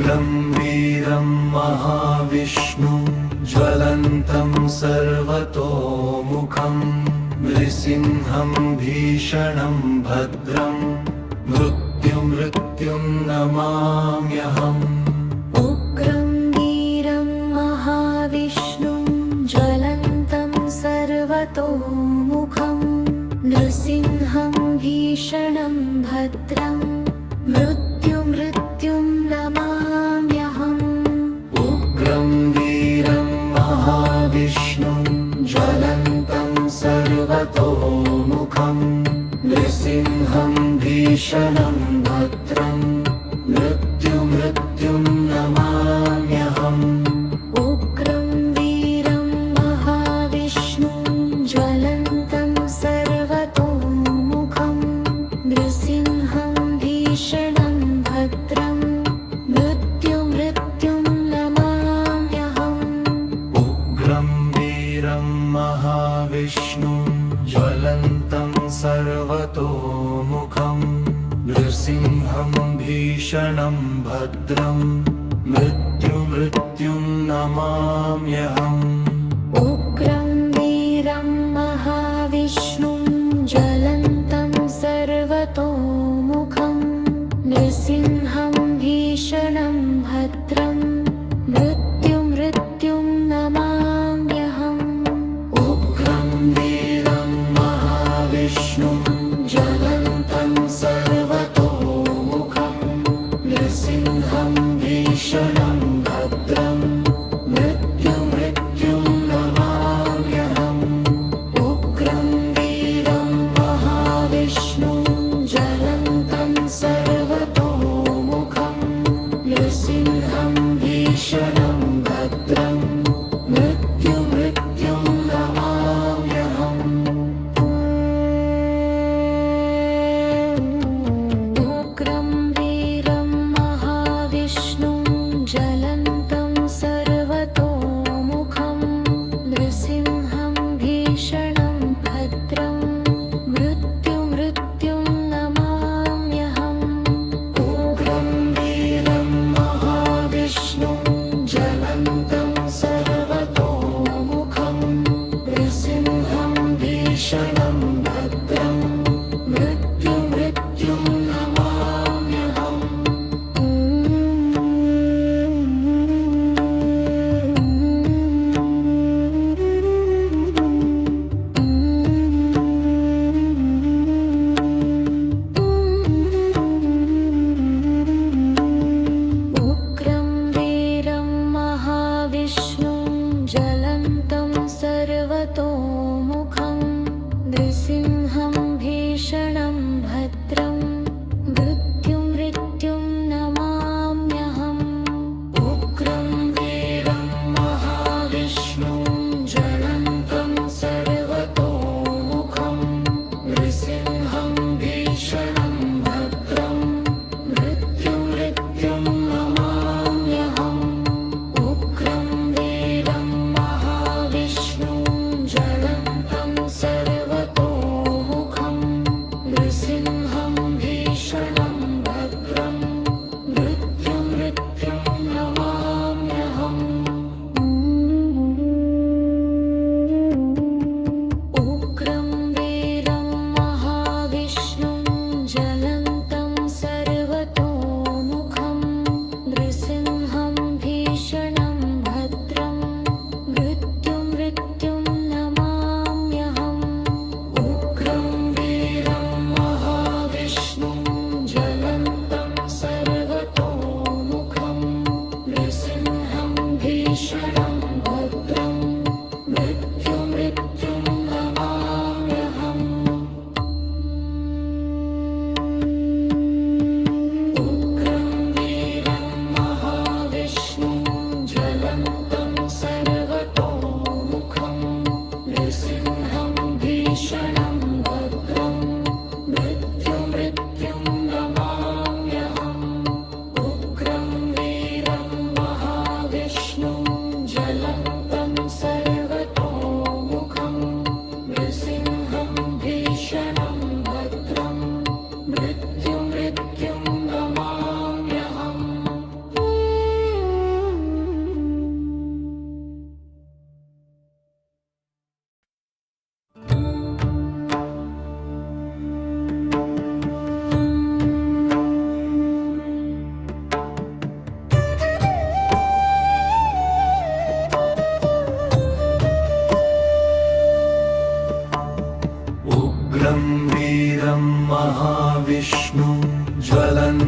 उग्रं वीरं महाविष्णुं ज्वलन्तं सर्वतोमुखं नृसिंहं भीषणं भद्रं मृत्युं नमाम्यहम्। उग्रं वीरं महाविष्णुं ज्वलन्तं सर्वतोमुखं नृसिंहं भीषणं भद्रं मृत्युं नमाम्यहम्। उग्रं वीरं महाविष्णुं ज्वलन्तं सर्वतोमुखं नृसिंहं भीषणं भद्रं मृत्युं नमाम्यहम्। उग्रं वीरं महाविष्णुं ज्वलन्तं सर्वतोमुखं नृसिंहं भीषणं भद्रं मृत्युं नमाम्यहम्। उग्रं वीरं महाविष्णुं ज्वलन्तं सर्वतोमुखं नृसिंहं भीषणं भद्रं मृत्युं नमाम्यहम्। उग्रं वीरं महाविष्णुं ज्वलन्तं सर्वतोमुखं नृसिंहं भीषणं भद्रं मृत्युं नमाम्यहम्। उग्रं वीरं महाविष्णुं ज्वलन्तं सर्वतोमुखं नृसिंहं भीषणं भद्रं मृत्युं नमाम्यहम्। उग्रं वीरं महाविष्णुं ज्वलन्तं सर्वतोमुखं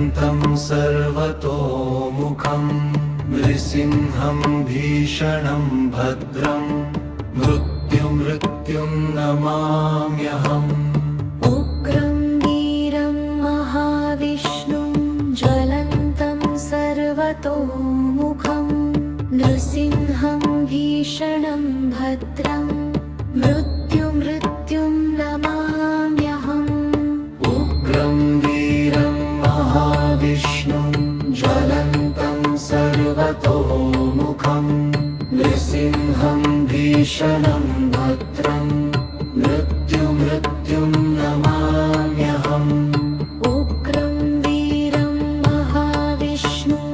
ज्वलन्तं सर्वतोमुखं नृसिंहं भीषणं भद्रं मृत्युं नमाम्यहम् उग्रं वीरं महाविष्णुं ज्वलन्तं सर्वतोमुखं नृसिंहं भीषणं भद्रं मृत्युं नमाम्यहम् उग्रं वीरं महाविष्णुं ज्वलन्तं सर्वतोमुखं नृसिंहं भीषणं भद्रं मृत्युं नमाम्यहम् उग्रं वीरं महाविष्णुं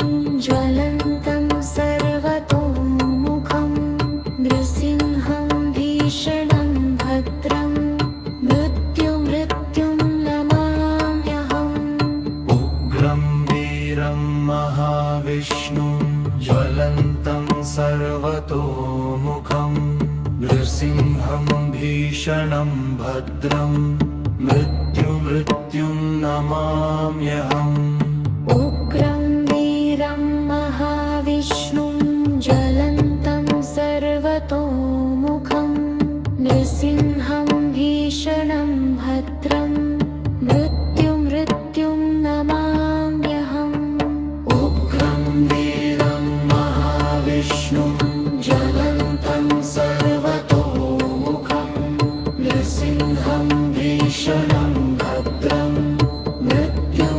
ज्वलन्तं सर्वतोमुखं नृसिंहं भीषणं भद्रं मृत्युं नमाम्यहम् उग्रं वीरं महाविष्णुं ज्वलन्तं सर्वतोमुखं नृसिंहं भीषणं भद्रं मृत्युं नमाम्यहम् उग्रं वीरं महाविष्णुं ज्वलन्तं सर्वतोमुखं नृसिंहं भीषणं भद्रं मृत्युं नमाम्यहम् उग्रं वीरं महाविष्णुं ज्वलन्तं सर्वतोमुखं नृसिंहं भीषणं भद्रं मृत्युं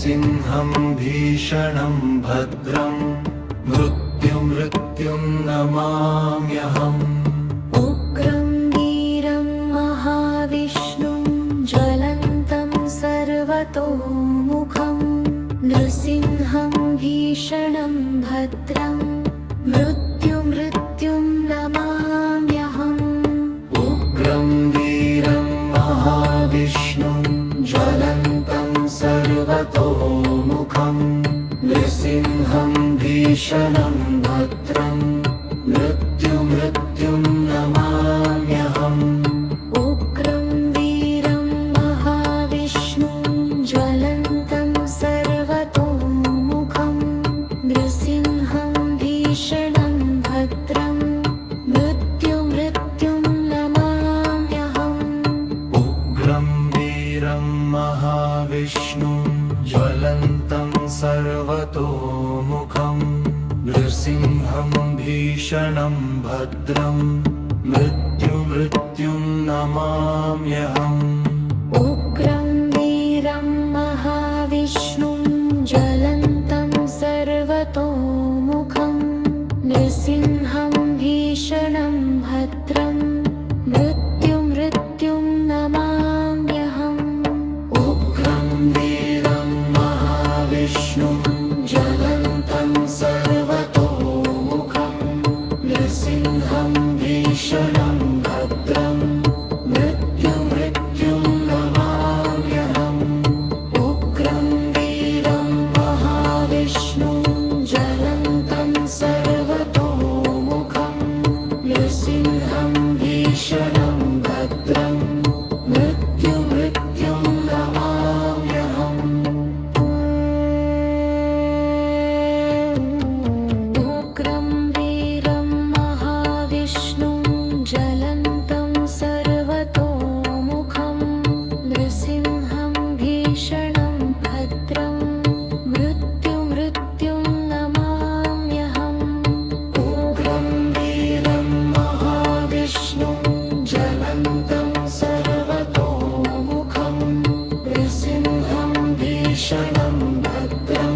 नृसिंहं भीषणं भद्रं मृत्युं नमाम्यहम् उग्रं वीरं महाविष्णुं ज्वलन्तं सर्वतोमुखं नृसिंहं भीषणं भद्रं मृत्युं नमाम्यहम् उग्रं वीरं महाविष्णुं ज्वलन्तं सर्वतोमुखं नृसिंहं भीषणं भद्रं मृत्युं नमाम्यहम् उग्रं वीरं महाविष्णुं ज्वलन्तं सर्वतोमुखं नृसिंहं भीषणं भद्रं मृत्युं नमाम्यहम् उग्रं वीरं महाविष्णुं ज्वलन्तं सर्वतोमुखं नृसिंहं भीषणं भद्रं मृत्युं नमाम्यहम् उग्रं वीरं महाविष्णुं ज्वलन्तं सर्वतोमुखं नृसिंहं भीषणं भद्रं मृत्युं नमाम्यहम् उग्रं वीरं महाविष्णुं ज्वलन्तं सर्वतोमुखं नृसिंहं भीषणं भद्रं मृत्युं नमाम्यहम् उग्रं वीरं महाविष्णुं ज्वलन्तं सर्वतोमुखं नृसिंहं भीषणं भद्रं मृत्युं नमाम्यहम् उग्रं वीरं महाविष्णुं ज्वलन्तं सर्वतोमुखं नृसिंहं भीषणं भद्रं मृत्युं नमाम्यहम् उग्रं वीरं महाविष्णुं ज्वलन्तं सर्वतोमुखं नृसिंहं भीषणं भद्रं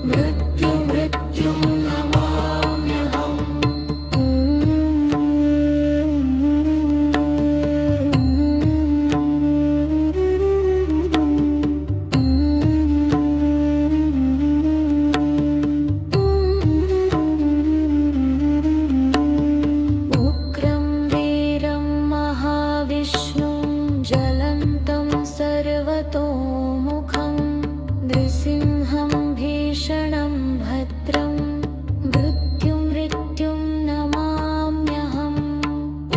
मृत्युं नमाम्यहम् उग्रं वीरं महाविष्णुं ज्वलन्तं सर्वतोमुखं नृसिंहं भीषणं भद्रं मृत्युं नमाम्यहम्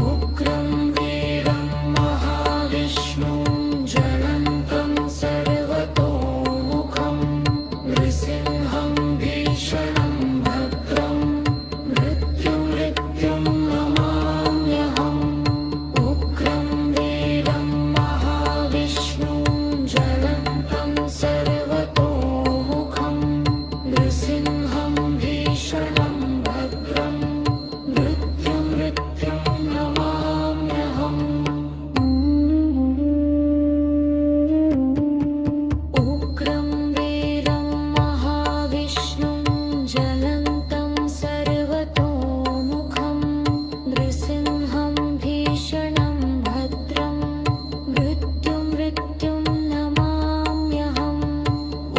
उग्रं वीरं महाविष्णुं ज्वलन्तं सर्वतोमुखं नृसिंहं भीषणं भद्रं मृत्युं नमाम्यहम् उग्रं वीरं महाविष्णुं ज्वलन्तं सर्वतोमुखं नृसिंहं भीषणं भद्रं मृत्युं नमाम्यहम् उग्रं वीरं महाविष्णुं ज्वलन्तं सर्वतोमुखं नृसिंहं भीषणं भद्रं मृत्युं नमाम्यहम्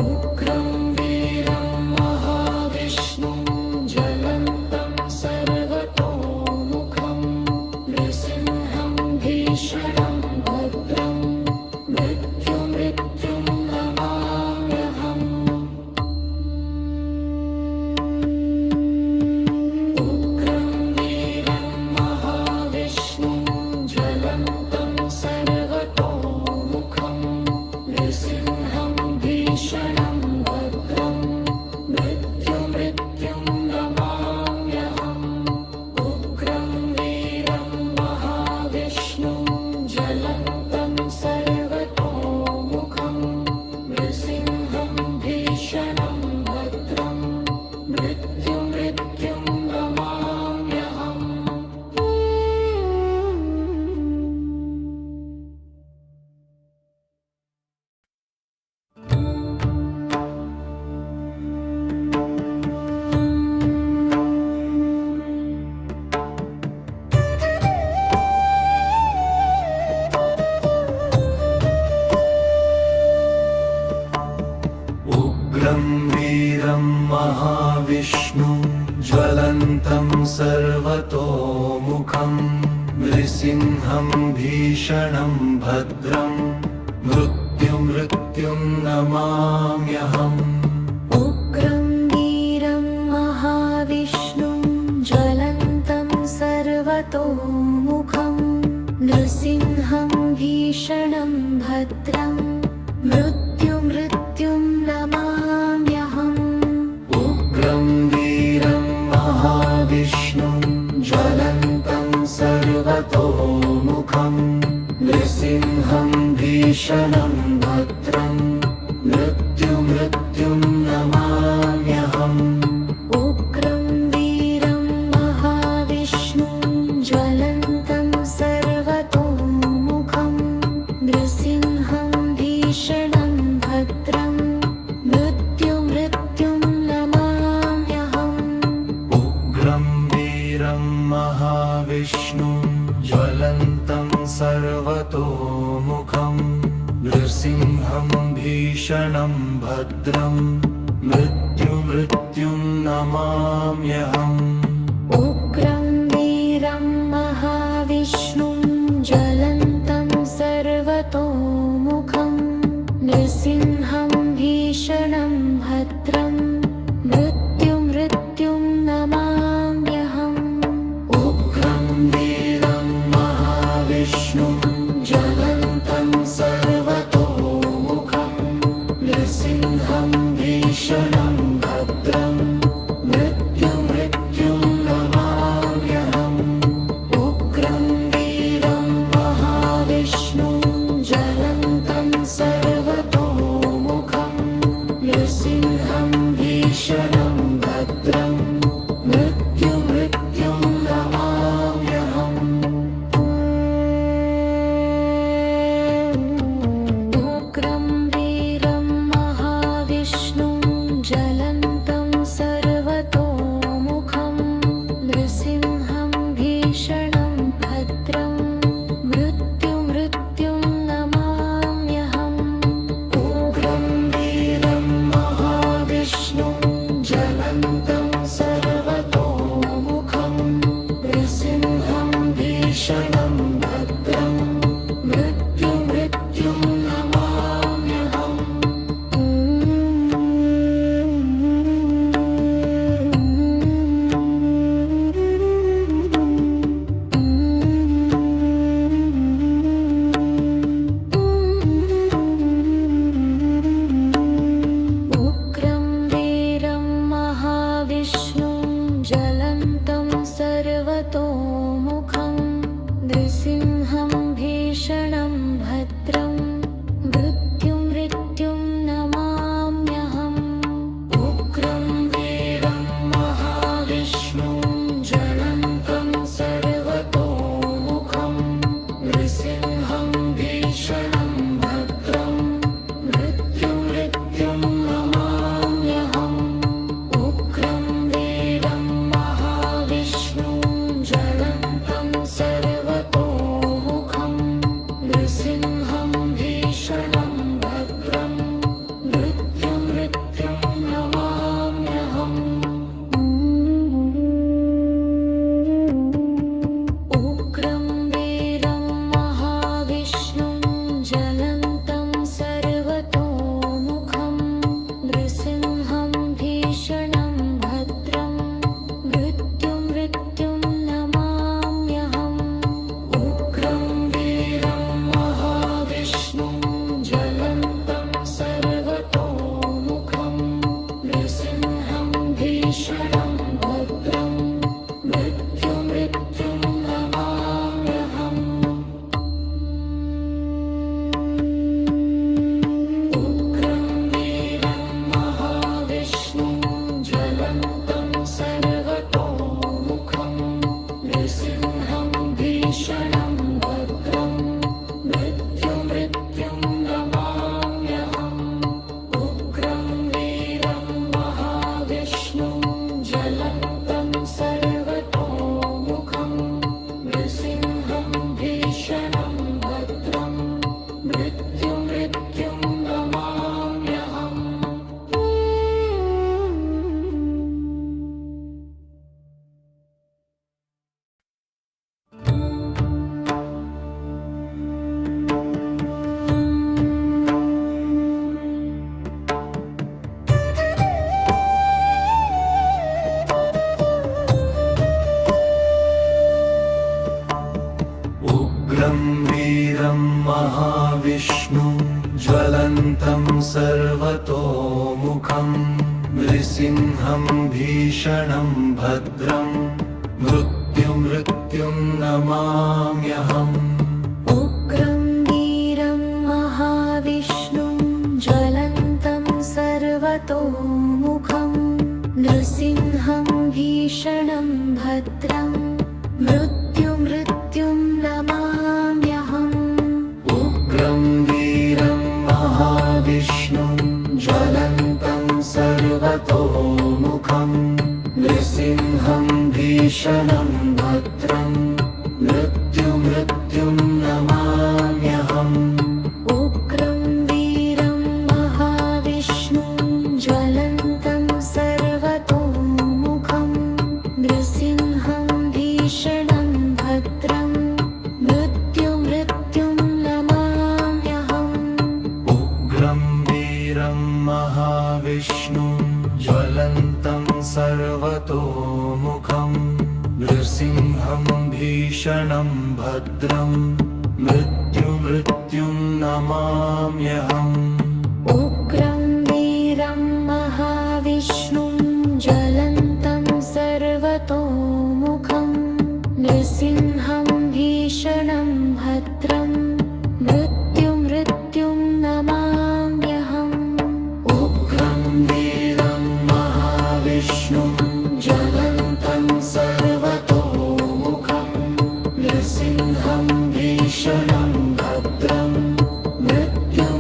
उग्रं वीरं महाविष्णुं ज्वलन्तं सर्वतोमुखं नृसिंहं भीषणं भद्रं मृत्युं नमाम्यहम् उग्रं वीरं महाविष्णुं ज्वलन्तं सर्वतोमुखं नृसिंहं भीषणं भद्रं मृत्युं नमाम्यहम् उग्रं वीरं महाविष्णुं ज्वलन्तं सर्वतोमुखं नृसिंहं भीषणं भद्रं मृत्युं नमाम्यहम् महाविष्णुं ज्वलन्तं सर्वतोमुखं नृसिंहं भीषणं भद्रं मृत्युं नमाम्यहम् उग्रं वीरं महाविष्णुं ज्वलन्तं सर्वतोमुखं नृसिंहं भीषणं भद्रं मृत्युं नमाम्यहम् उग्रं वीरं महाविष्णुं ज्वलन्तं सर्वतोमुखं नृसिंहं भीषणं भद्रं मृत्युं नमाम्यहम् उग्रं वीरं महाविष्णुं ज्वलन्तं सर्वतोमुखं नृसिंहं भीषणं भद्रं मृत्युं नमाम्यहम् उग्रं वीरं महाविष्णुं ज्वलन्तं सर्वतोमुखं नृसिंहं भीषणं भद्रं मृत्युं नमाम्यहम् उग्रं वीरं महाविष्णुं ज्वलन्तं सर्वतोमुखं नृसिंहं भीषणं भद्रं मृत्युं नमाम्यहम् उग्रं वीरं महाविष्णुं ज्वलन्तं सर्वतोमुखं नृसिंहं भीषणं भद्रं मृत्युं नमाम्यहम् उग्रं वीरं महाविष्णुं ज्वलन्तं सर्वतोमुखं नृसिंहं भीषणं भद्रं मृत्युं नमाम्यहम् उग्रं वीरं महाविष्णुं ज्वलन्तं सर्वतोमुखं नृसिंहं भीषणं भद्रं मृत्युं नमाम्यहम् उग्रं वीरं महाविष्णुं ज्वलन्तं सर्वतोमुखं नृसिंहं भीषणं भद्रं मृत्युं नमाम्यहम् उग्रं वीरं महाविष्णुं ज्वलन्तं सर्वतोमुखं नृसिंहं भीषणं भद्रं मृत्युं नमाम्यहम् उग्रं वीरं महाविष्णुं ज्वलन्तं सर्वतोमुखं नृसिंहं भीषणं भद्रं मृत्युं नमाम्यहम् उग्रं वीरं ज्वलन्तं सर्वतोमुखं नृसिंहं भीषणं भद्रं मृत्युं नमाम्यहम् उग्रं वीरं महाविष्णुं ज्वलन्तं सर्वतोमुखं नृसिंहं भीषणं भद्रं मृत्युं नमाम्यहम् उग्रं वीरं महाविष्णुं ज्वलन्तं सर्वतोमुखं नृसिंहं भीषणं भद्रं मृत्युं नमाम्यहम् उग्रं वीरं महाविष्णुं ज्वलन्तं सर्वतोमुखं नृसिंहं भीषणं भद्रं मृत्युं नमाम्यहम् उग्रं वीरं महाविष्णुं ज्वलन्तं सर्वतोमुखं नृसिंहं भीषणं भद्रं मृत्युं नमाम्यहम् उग्रं वीरं महाविष्णुं ज्वलन्तं सर्वतोमुखं नृसिंहं भीषणं भद्रं मृत्युं नमाम्यहम् उग्रं वीरं महाविष्णुं ज्वलन्तं सर्वतोमुखं नृसिंहं भीषणं भद्रं मृत्युं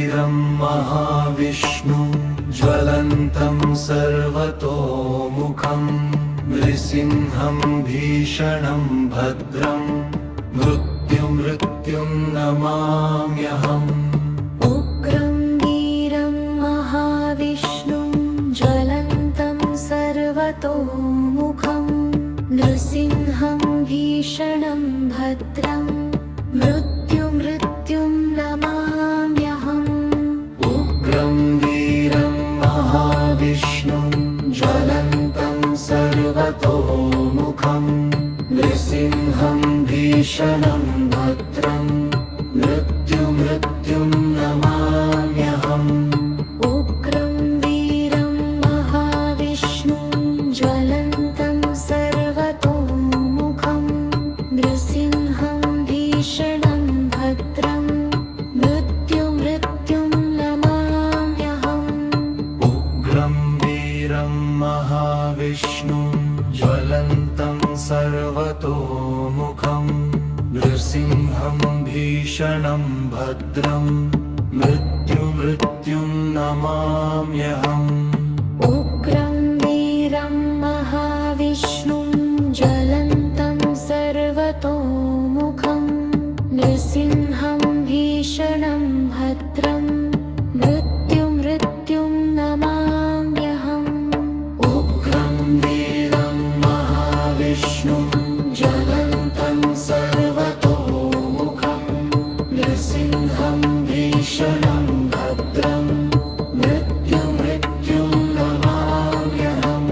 वीरं महाविष्णुं ज्वलन्तं सर्वतोमुखं नृसिंहं भीषणं भद्रं मृत्युं नमाम्यहम् उग्रं वीरं महाविष्णुं ज्वलन्तं सर्वतोमुखं नृसिंहं भीषणं भद्रं मृत्युं नमाम्यहम् उग्रं वीरं महाविष्णुं ज्वलन्तं सर्वतोमुखं नृसिंहं भीषणं भद्रं मृत्युं नमाम्यहम् उग्रं वीरं महाविष्णुं ज्वलन्तं सर्वतोमुखं नृसिंहं भीषणं भद्रं मृत्युं नमाम्यहम् उग्रं वीरं महाविष्णुं ज्वलन्तं सर्वतोमुखं नृसिंहं भीषणं भद्रं मृत्युं नमाम्यहम् उग्रं वीरं महाविष्णुं ज्वलन्तं सर्वतोमुखं नृसिंहं भीषणं भद्रं मृत्युं नमाम्यहम् उग्रं वीरं महाविष्णुं ज्वलन्तं सर्वतोमुखं नृसिंहं भीषणं भद्रं मृत्युं नमाम्यहम्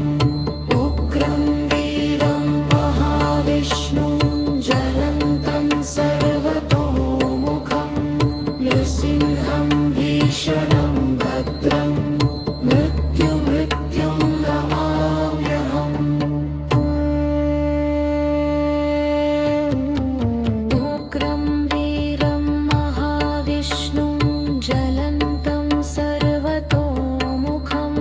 उग्रं वीरं महाविष्णुं ज्वलन्तं सर्वतोमुखं नृसिंहं भीषणं भद्रं मृत्युं नमाम्यहम् उग्रं वीरं महाविष्णुं ज्वलन्तं सर्वतोमुखं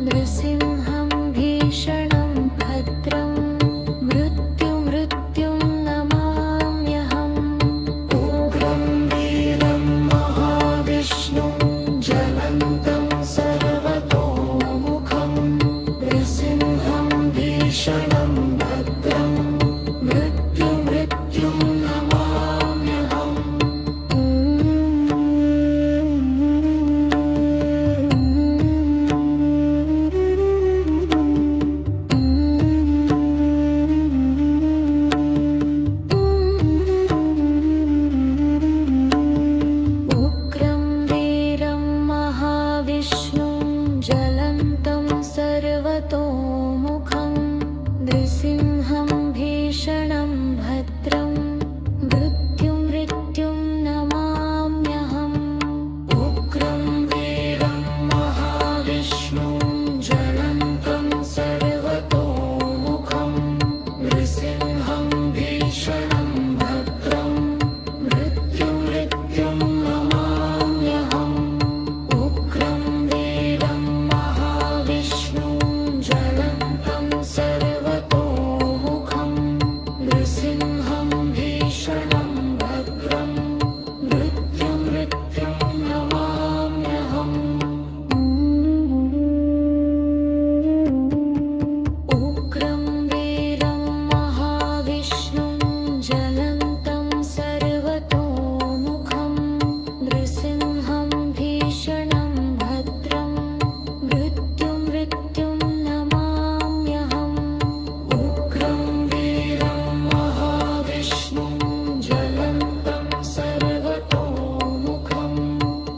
नृसिंहं भीषणं भद्रं मृत्युं नमाम्यहम् उग्रं वीरं महाविष्णुं ज्वलन्तं सर्वतोमुखं नृसिंहं भीषणं भद्रं मृत्युं नमाम्यहम् उग्रं वीरं महाविष्णुं ज्वलन्तं सर्वतोमुखं नृसिंहं भीषणं भद्रं मृत्युं नमाम्यहम् उग्रं वीरं महाविष्णुं ज्वलन्तं सर्वतोमुखं नृसिंहं भीषणं भद्रं मृत्युं नमाम्यहम् उग्रं वीरं महाविष्णुं ज्वलन्तं सर्वतोमुखं नृसिंहं भीषणं भद्रं मृत्युं नमाम्यहम् उग्रं वीरं महाविष्णुं ज्वलन्तं सर्वतोमुखं नृसिंहं भीषणं भद्रं मृत्युं नमाम्यहम् उग्रं वीरं महाविष्णुं ज्वलन्तं सर्वतोमुखं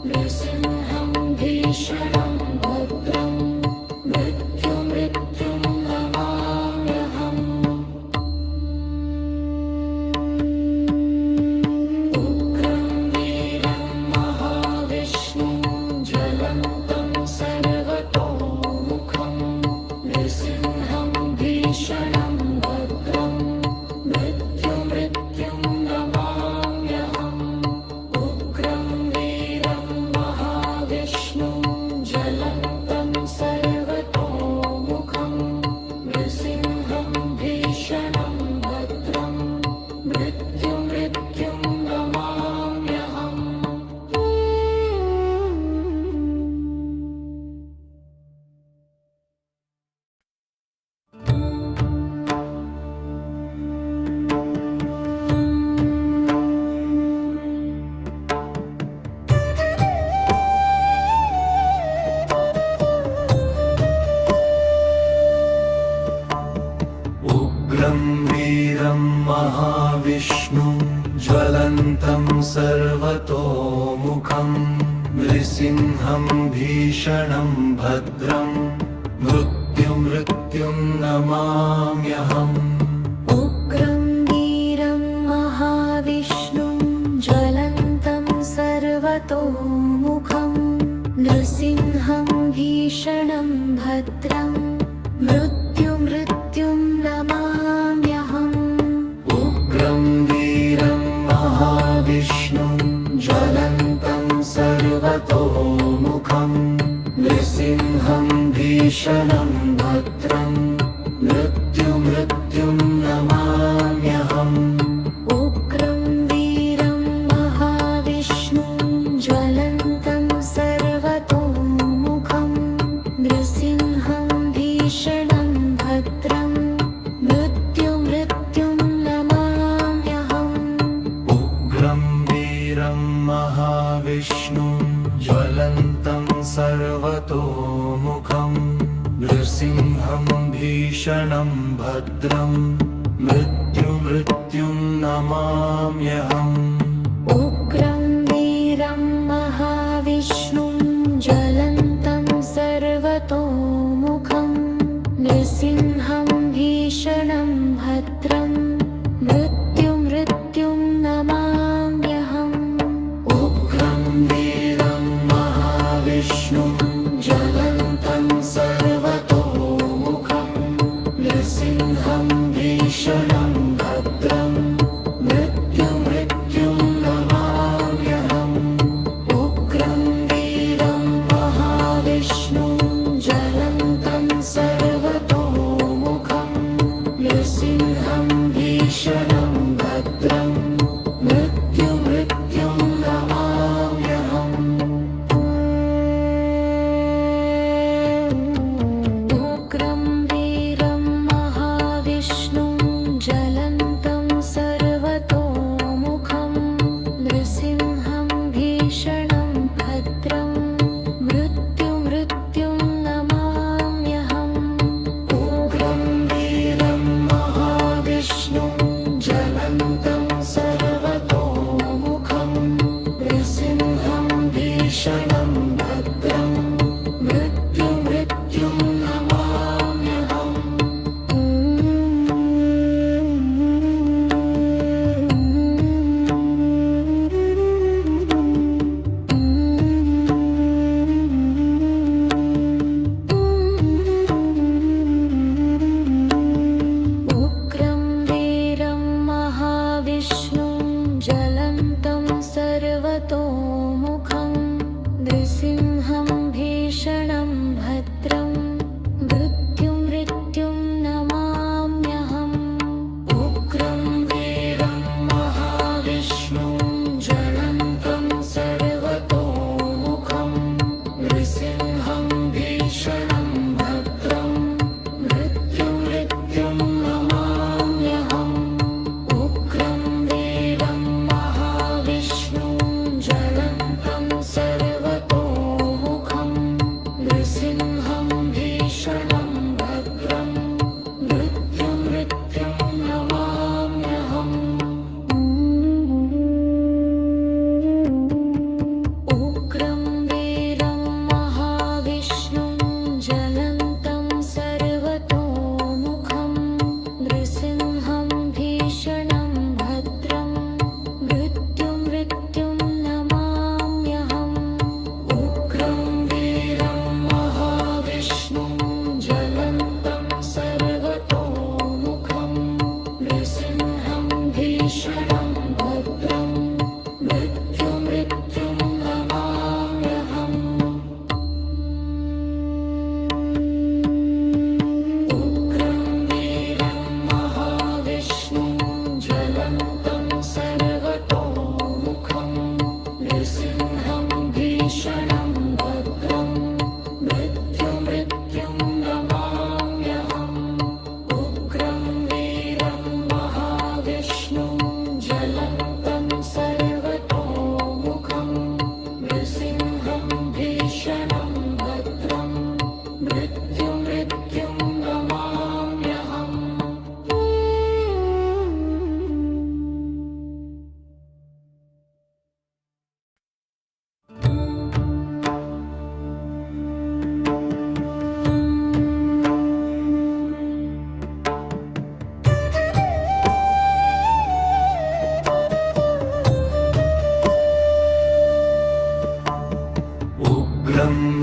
नृसिंहं भीषणं भद्रं मृत्युं नमाम्यहम् उग्रं वीरं महाविष्णुं ज्वलन्तं सर्वतोमुखं नृसिंहं भीषणं भद्रं मृत्युं नमाम्यहम् उग्रं वीरं महाविष्णुं ज्वलन्तं नृसिंहं भीषणं भद्रं मृत्युं नमाम्यहम् उग्रं वीरं महाविष्णुं ज्वलन्तं सर्वतोमुखं नृसिंहं भीषणं भद्रं मृत्युं नमाम्यहम् उग्रं वीरं महाविष्णुं ज्वलन्तं सर्वतोमुखं नृसिंहं भीषणं भद्रं मृत्युं नमाम्यहम् उग्रं वीरं महाविष्णुं ज्वलन्तं सर्वतोमुखं नृसिंहं भीषणं भद्रं मृत्युं नमाम्यहम् उग्रं वीरं महाविष्णुं ज्वलन्तं सर्वतोमुखं नृसिंहं भीषणं भद्रं मृत्युं नमाम्यहम् उग्रं वीरं महाविष्णुं ज्वलन्तं सर्वतोमुखं नृसिंहं भीषणं भद्रं मृत्युं नमाम्यहम् उग्रं वीरं महाविष्णुं ज्वलन्तं सर्वतोमुखं नृसिंहं भीषणं भद्रं मृत्युं नमाम्यहम् उग्रं वीरं महाविष्णुं ज्वलन्तं सर्वतोमुखं नृसिंहं भीषणं भद्रं मृत्युं नमाम्यहम् उग्रं वीरं महाविष्णुं ज्वलन्तं सर्वतोमुखं नृसिंहं भीषणं भद्रं मृत्युं नमाम्यहम् उग्रं वीरं महाविष्णुं ज्वलन्तं सर्वतोमुखं नृसिंहं भीषणं भद्रं मृत्युं नमाम्यहम् उग्रं वीरं महाविष्णुं ज्वलन्तं सर्वतोमुखं नृसिंहं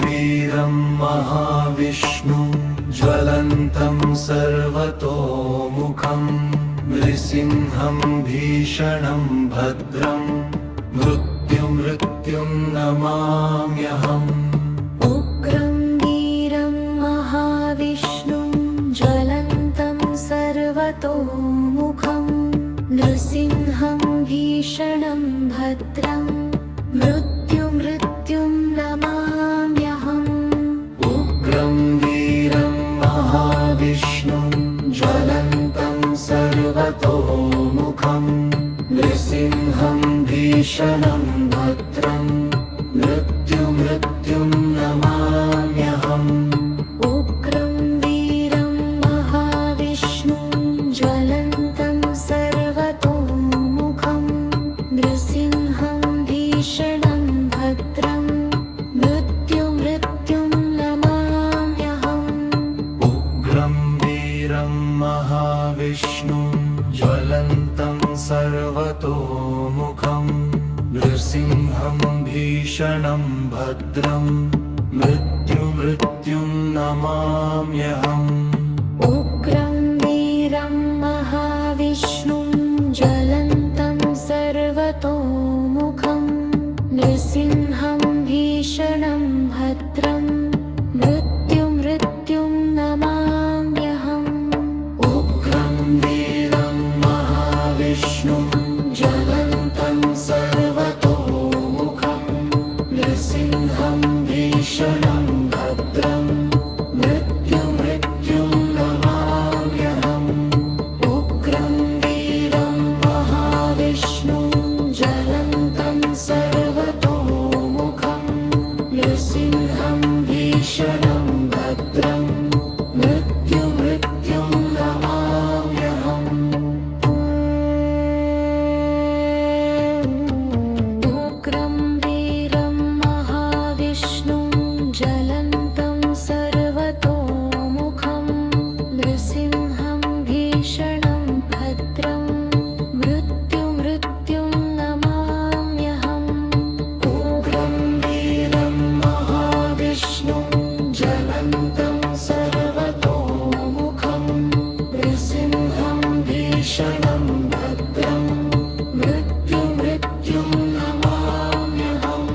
वीरं महाविष्णुं ज्वलन्तं सर्वतोमुखं नृसिंहं भीषणं भद्रं मृत्युं नमाम्यहम् उग्रं वीरं महाविष्णुं ज्वलन्तं सर्वतोमुखं नृसिंहं भीषणं भद्रं मृत्युं नमाम्यहम् उग्रं वीरं महाविष्णुं ज्वलन्तं सर्वतोमुखं नृसिंहं भीषणं भद्रं मृत्युं नमाम्यहम् उग्रं वीरं महाविष्णुं ज्वलन्तं सर्वतोमुखं नृसिंहं भीषणं भद्रं मृत्युं नमाम्यहम् उग्रं वीरं महाविष्णुं ज्वलन्तं सर्वतोमुखं नृसिंहं भीषणं भद्रं मृत्युं नमाम्यहम् उग्रं वीरं महाविष्णुं ज्वलन्तं सर्वतोमुखं नृसिंहं भीषणं भद्रं मृत्युं नमाम्यहम् उग्रं वीरं महाविष्णुं ज्वलन्तं सर्वतोमुखं नृसिंहं भीषणं भद्रं मृत्युं नमाम्यहम् उग्रं वीरं महाविष्णुं ज्वलन्तं सर्वतोमुखं नृसिंहं भीषणं भद्रं मृत्युं नमाम्यहम् उग्रं वीरं महाविष्णुं ज्वलन्तं सर्वतोमुखं नृसिंहं भीषणं भद्रं मृत्युं नमाम्यहम् उग्रं वीरं महाविष्णुं ज्वलन्तं सर्वतोमुखं नृसिंहं भीषणं भद्रं मृत्युं नमाम्यहम्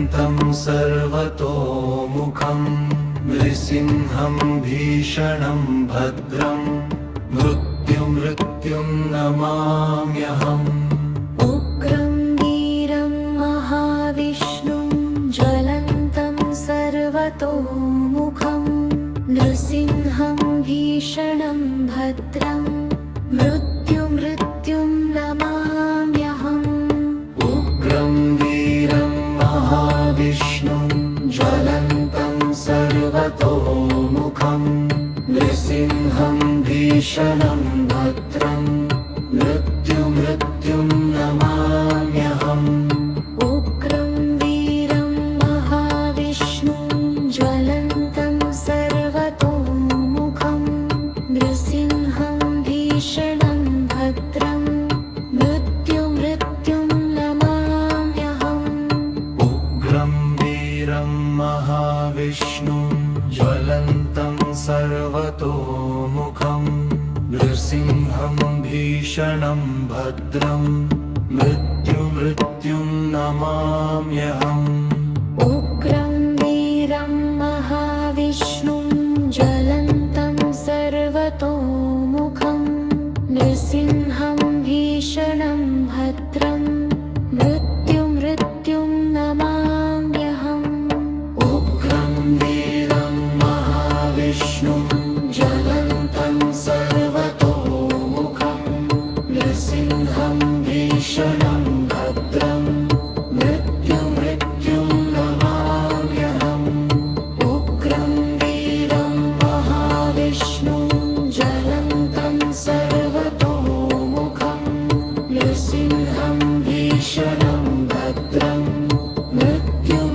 ज्वलन्तं सर्वतोमुखं नृसिंहं भीषणं भद्रं मृत्युं नमाम्यहम् उग्रं वीरं महाविष्णुं ज्वलन्तं सर्वतोमुखं नृसिंहं भीषणं भद्रं मृत्युं नमाम्यहम् उग्रं वीरं महाविष्णुं ज्वलन्तं सर्वतोमुखं नृसिंहं भीषणं भद्रं मृत्युं नमाम्यहम् उग्रं वीरं महाविष्णुं ज्वलन्तं सर्वतोमुखं नृसिंहं भीषणं भद्रं मृत्युं नमाम्यहम् उग्रं वीरं महाविष्णुं ज्वलन्तं सर्वतोमुखं नृसिंहं भीषणं भद्रं मृत्युं नमाम्यहम् उग्रं वीरं महाविष्णुं ज्वलन्तं सर्वतोमुखं नृसिंहं भीषणं भद्रं मृत्युं नमाम्यहम् उग्रं वीरं महाविष्णुं ज्वलन्तं सर्वतोमुखं नृसिंहं भीषणं भद्रं मृत्युं नमाम्यहम् उग्रं वीरं महाविष्णुं ज्वलन्तं सर्वतोमुखं नृसिंहं भीषणं भद्रं मृत्युं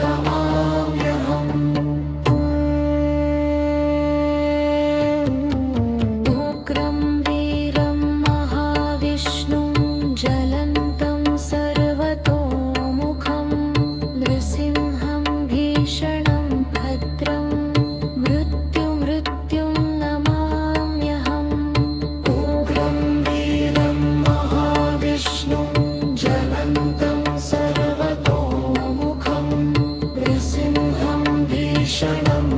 नमाम्यहम् उग्रं वीरं महाविष्णुं ज्वलन्तं सर्वतोमुखं नृसिंहं भीषणं भद्रं मृत्युं नमाम्यहम् उग्रं वीरं महाविष्णुं ज्वलन्तं सर्वतोमुखं नृसिंहं भीषणं